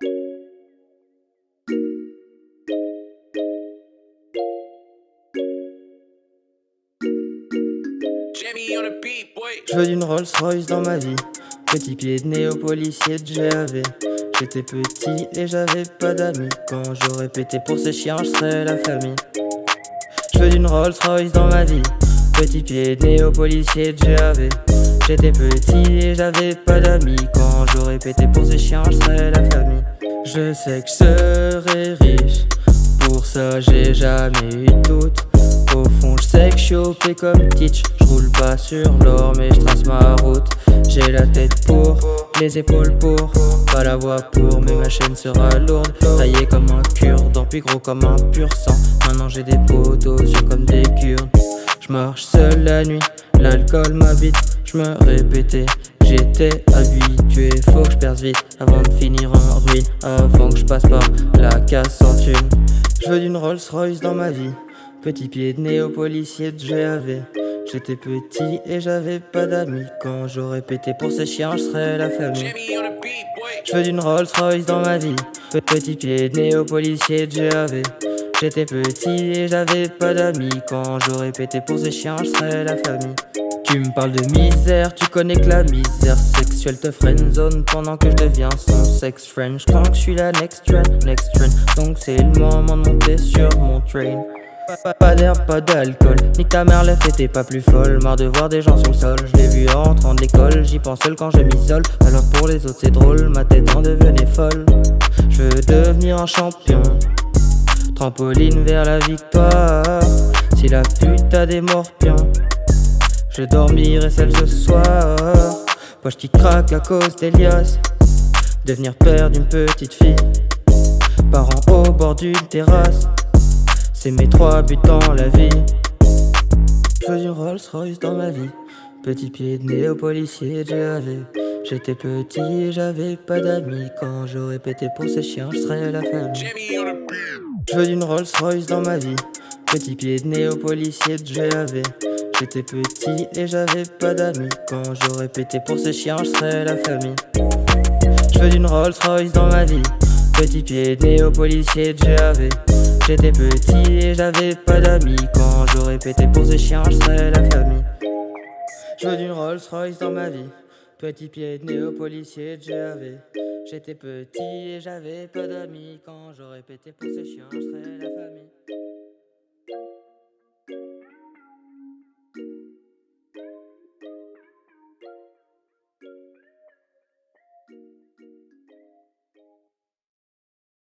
Je veux d'une Rolls Royce dans ma vie. Petit pied de nez au policier de GAV. J'étais petit et j'avais pas d'amis. Quand j'aurais pété pour ces chiens, je serais la famille. Je veux d'une Rolls Royce dans ma vie. Petit pied de nez au policier de GAV. J'étais petit et j'avais pas d'amis. Quand j'aurais pété pour ces chiens, je serais la famille. Je sais que je serai riche. Pour ça j'ai jamais eu de doute. Au fond je sais que je suis OP comme Teach. Je roule pas sur l'or mais je trace ma route. J'ai la tête pour, les épaules pour, pas la voix pour, mais ma chaîne sera lourde. Taillé comme un cure-dent, puis gros comme un pur sang. Maintenant j'ai des poteaux sûrs comme des kurdes. Je marche seul la nuit, l'alcool m'habite. Je me répétais, j'étais habitué. Faut que je perce vite avant de finir en ruine. Avant que je passe par la casse en thune. Je veux d'une Rolls Royce dans ma vie. Petit pied de nez au policier de GAV. J'étais petit et j'avais pas d'amis. Quand j'aurais pété pour ces chiens, je serais la famille. Je veux d'une Rolls Royce dans ma vie. Petit pied de nez au policier de GAV. J'étais petit et j'avais pas d'amis. Quand j'aurais pété pour ces chiens, je serais la famille. Tu me parles de misère, tu connais que la misère sexuelle te friendzone pendant que je deviens son sex friend. Je crois que je suis la next trend, donc c'est le moment de monter sur mon train. Pas d'air, pas d'alcool, nique ta mère, la fête est pas plus folle. Marre de voir des gens sur le sol, je l'ai vu en rentrant de l'école. J'y pense seul quand je m'isole, alors pour les autres c'est drôle. Ma tête en devenait folle, je veux devenir un champion. Trampoline vers la victoire, si la pute a des morpions. Je dormirai seul ce soir, poche qui craque à cause d'Elias. Devenir père d'une petite fille, parents au bord d'une terrasse. C'est mes 3 buts dans la vie. Je veux une Rolls Royce dans ma vie. Petit pied de nez au policier de GAV. J'étais petit et j'avais pas d'amis. Quand j'aurais pété pour ces chiens, je serais la famille. Je veux une Rolls Royce dans ma vie. Petit pied de nez au policier de GAV. J'étais petit et j'avais pas d'amis. Quand j'aurais pété pour ces chiens, je serais la famille. Je veux d'une Rolls Royce dans ma vie. Petit pied de nez au policier de GAV. J'étais petit et j'avais pas d'amis. Quand j'aurais pété pour ces chiens, je serais la famille. Je veux d'une Rolls Royce dans ma vie. Petit pied de nez au policier de GAV. J'étais petit et j'avais pas d'amis. Quand j'aurais pété pour ces chiens, je serais la famille.